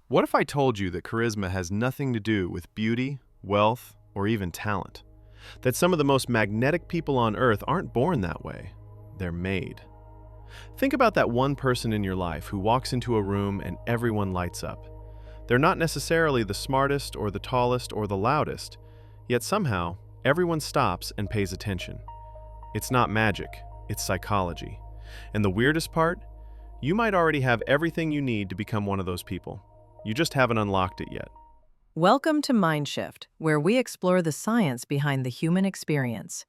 What if I told you that charisma has nothing to do with beauty, wealth, or even talent? That some of the most magnetic people on earth aren't born that way, they're made. Think about that one person in your life who walks into a room and everyone lights up. They're not necessarily the smartest or the tallest or the loudest, yet somehow everyone stops and pays attention. It's not magic, it's psychology. And the weirdest part? You might already have everything you need to become one of those people. You just haven't unlocked it yet. Welcome to MindShift, where we explore the science behind the human experience.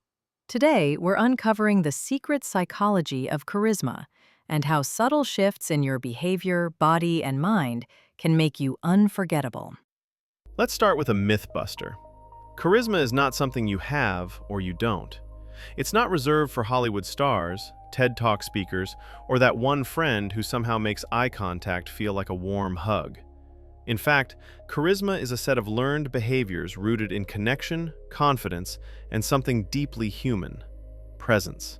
Today, we're uncovering the secret psychology of charisma and how subtle shifts in your behavior, body, and mind can make you unforgettable. Let's start with a myth buster. Charisma is not something you have or you don't. It's not reserved for Hollywood stars, TED Talk speakers, or that one friend who somehow makes eye contact feel like a warm hug. In fact, charisma is a set of learned behaviors rooted in connection, confidence, and something deeply human: presence.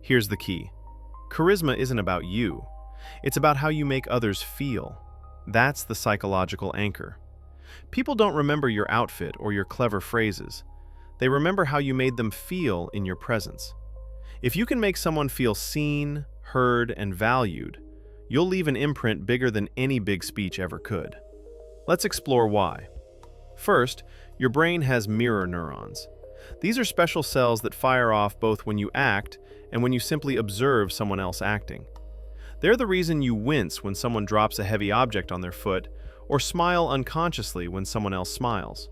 Here's the key. Charisma isn't about you. It's about how you make others feel. That's the psychological anchor. People don't remember your outfit or your clever phrases. They remember how you made them feel in your presence. If you can make someone feel seen, heard, and valued, you'll leave an imprint bigger than any big speech ever could. Let's explore why. First, your brain has mirror neurons. These are special cells that fire off both when you act and when you simply observe someone else acting. They're the reason you wince when someone drops a heavy object on their foot or smile unconsciously when someone else smiles.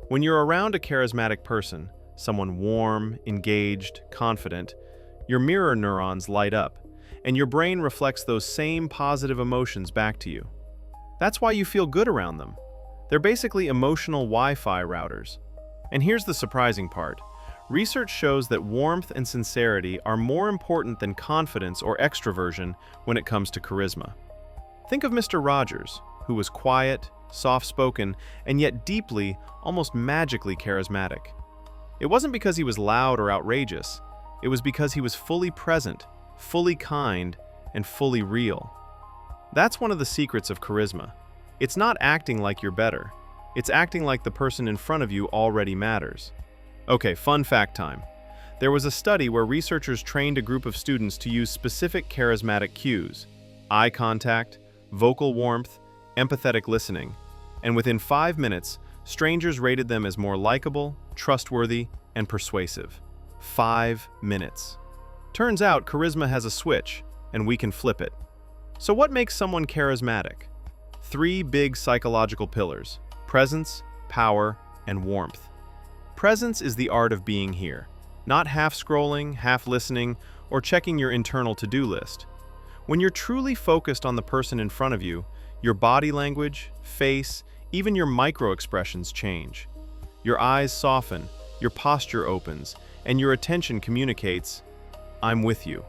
When you're around a charismatic person, someone warm, engaged, confident, your mirror neurons light up, and your brain reflects those same positive emotions back to you. That's why you feel good around them. They're basically emotional Wi-Fi routers. And here's the surprising part. Research shows that warmth and sincerity are more important than confidence or extroversion when it comes to charisma. Think of Mr. Rogers, who was quiet, soft-spoken, and yet deeply, almost magically charismatic. It wasn't because he was loud or outrageous. It was because he was fully present, fully kind, and fully real. That's one of the secrets of charisma. It's not acting like you're better. It's acting like the person in front of you already matters. Okay, fun fact time. There was a study where researchers trained a group of students to use specific charismatic cues: eye contact, vocal warmth, empathetic listening. And within 5 minutes, strangers rated them as more likable, trustworthy, and persuasive. 5 minutes. Turns out charisma has a switch, and we can flip it. So what makes someone charismatic? 3 big psychological pillars: presence, power, and warmth. Presence is the art of being here, not half scrolling, half listening, or checking your internal to-do list. When you're truly focused on the person in front of you, your body language, face, even your micro-expressions change. Your eyes soften, your posture opens, and your attention communicates, "I'm with you."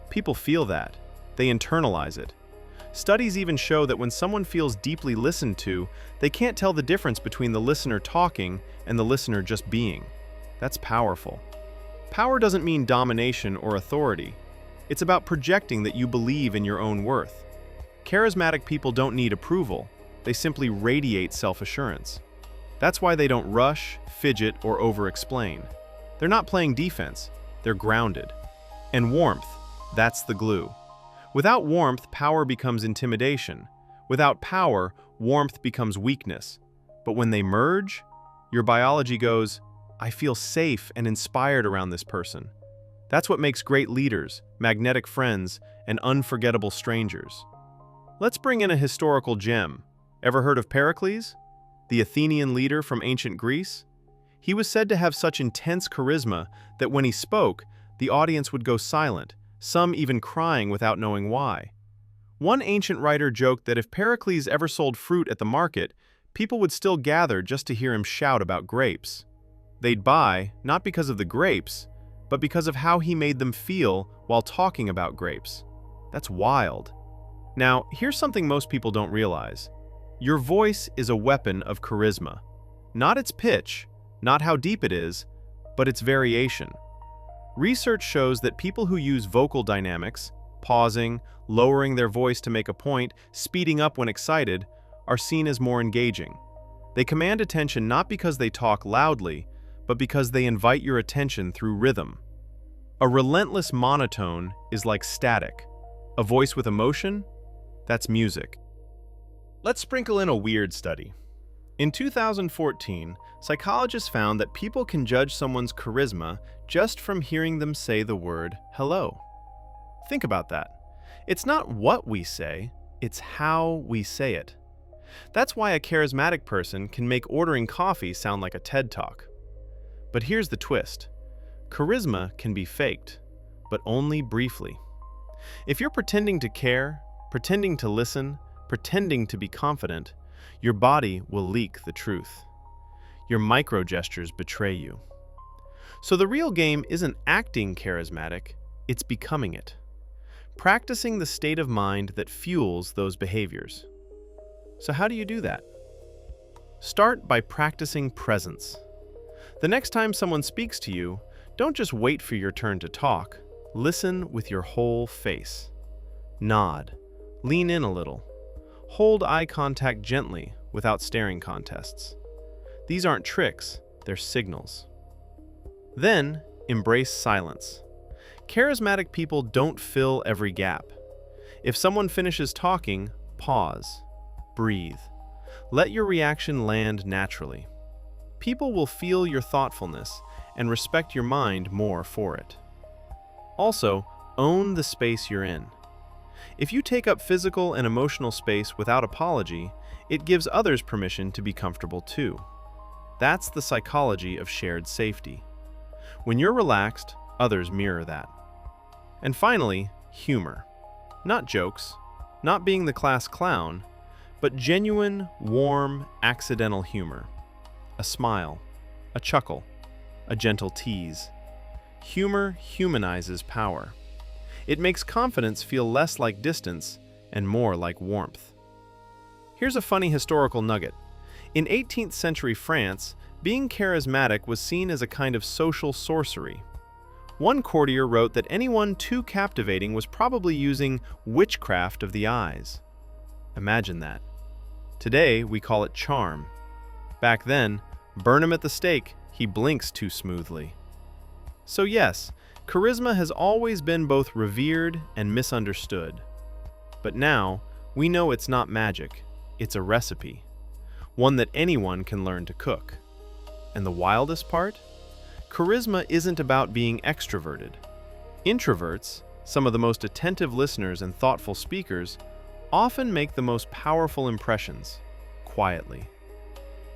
People feel that. They internalize it. Studies even show that when someone feels deeply listened to, they can't tell the difference between the listener talking and the listener just being. That's powerful. Power doesn't mean domination or authority. It's about projecting that you believe in your own worth. Charismatic people don't need approval. They simply radiate self-assurance. That's why they don't rush, fidget, or over-explain. They're not playing defense. They're grounded. And warmth, that's the glue. Without warmth, power becomes intimidation. Without power, warmth becomes weakness. But when they merge, your biology goes, "I feel safe and inspired around this person." That's what makes great leaders, magnetic friends, and unforgettable strangers. Let's bring in a historical gem. Ever heard of Pericles? The Athenian leader from ancient Greece? He was said to have such intense charisma that when he spoke, the audience would go silent, some even crying without knowing why. One ancient writer joked that if Pericles ever sold fruit at the market, people would still gather just to hear him shout about grapes. They'd buy, not because of the grapes, but because of how he made them feel while talking about grapes. That's wild. Now, here's something most people don't realize. Your voice is a weapon of charisma. Not its pitch, not how deep it is, but its variation. Research shows that people who use vocal dynamics, pausing, lowering their voice to make a point, speeding up when excited, are seen as more engaging. They command attention not because they talk loudly, but because they invite your attention through rhythm. A relentless monotone is like static. A voice with emotion? That's music. Let's sprinkle in a weird study. In 2014, psychologists found that people can judge someone's charisma just from hearing them say the word hello. Think about that. It's not what we say, it's how we say it. That's why a charismatic person can make ordering coffee sound like a TED Talk. But here's the twist. Charisma can be faked, but only briefly. If you're pretending to care, pretending to listen, pretending to be confident, your body will leak the truth. Your micro-gestures betray you. So the real game isn't acting charismatic, it's becoming it. Practicing the state of mind that fuels those behaviors. So how do you do that? Start by practicing presence. The next time someone speaks to you, don't just wait for your turn to talk. Listen with your whole face. Nod. Lean in a little. Hold eye contact gently without staring contests. These aren't tricks, they're signals. Then, embrace silence. Charismatic people don't fill every gap. If someone finishes talking, pause. Breathe. Let your reaction land naturally. People will feel your thoughtfulness and respect your mind more for it. Also, own the space you're in. If you take up physical and emotional space without apology, it gives others permission to be comfortable too. That's the psychology of shared safety. When you're relaxed, others mirror that. And finally, humor. Not jokes, not being the class clown, but genuine, warm, accidental humor. A smile, a chuckle, a gentle tease. Humor humanizes power. It makes confidence feel less like distance and more like warmth. Here's a funny historical nugget. In 18th century France, being charismatic was seen as a kind of social sorcery. One courtier wrote that anyone too captivating was probably using witchcraft of the eyes. Imagine that. Today, we call it charm. Back then, burn him at the stake, he blinks too smoothly. So yes, charisma has always been both revered and misunderstood. But now, we know it's not magic, it's a recipe. One that anyone can learn to cook. And the wildest part? Charisma isn't about being extroverted. Introverts, some of the most attentive listeners and thoughtful speakers, often make the most powerful impressions, quietly.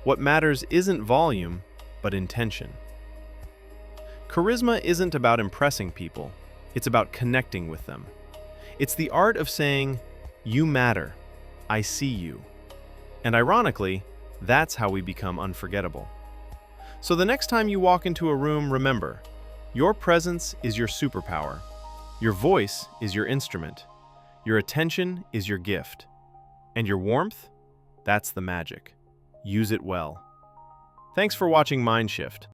What matters isn't volume, but intention. Charisma isn't about impressing people, it's about connecting with them. It's the art of saying, "You matter, I see you." And ironically, that's how we become unforgettable. So the next time you walk into a room, remember, your presence is your superpower. Your voice is your instrument. Your attention is your gift. And your warmth? That's the magic. Use it well. Thanks for watching MindShift.